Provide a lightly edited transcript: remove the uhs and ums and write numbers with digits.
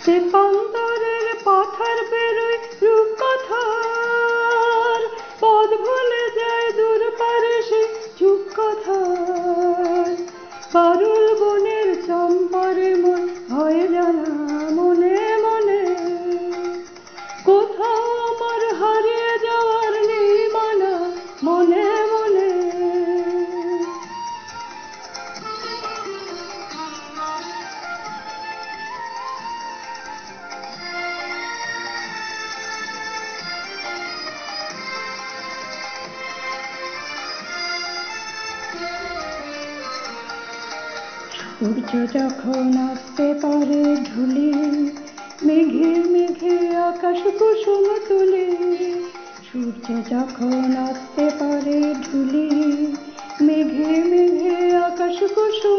তেপান্তরের পাথার বেরোয় রূপকথার, পদ ভুলে যায় দূর পারে সে চুপ কথার। পারুল বনের চম্পারে মন ভয়ে জানা মনে মনে, কোথাও আমার হারিয়ে যাওয়ার নেই মানা মনে মনে। সূর্য যখন আসতে পারে ঢুলি, মেঘে মেঘে আকাশ কুসুম তুলি। সূর্য যখন আসতে পারে ঢুলি, মেঘে মেঘে আকাশ কুসুম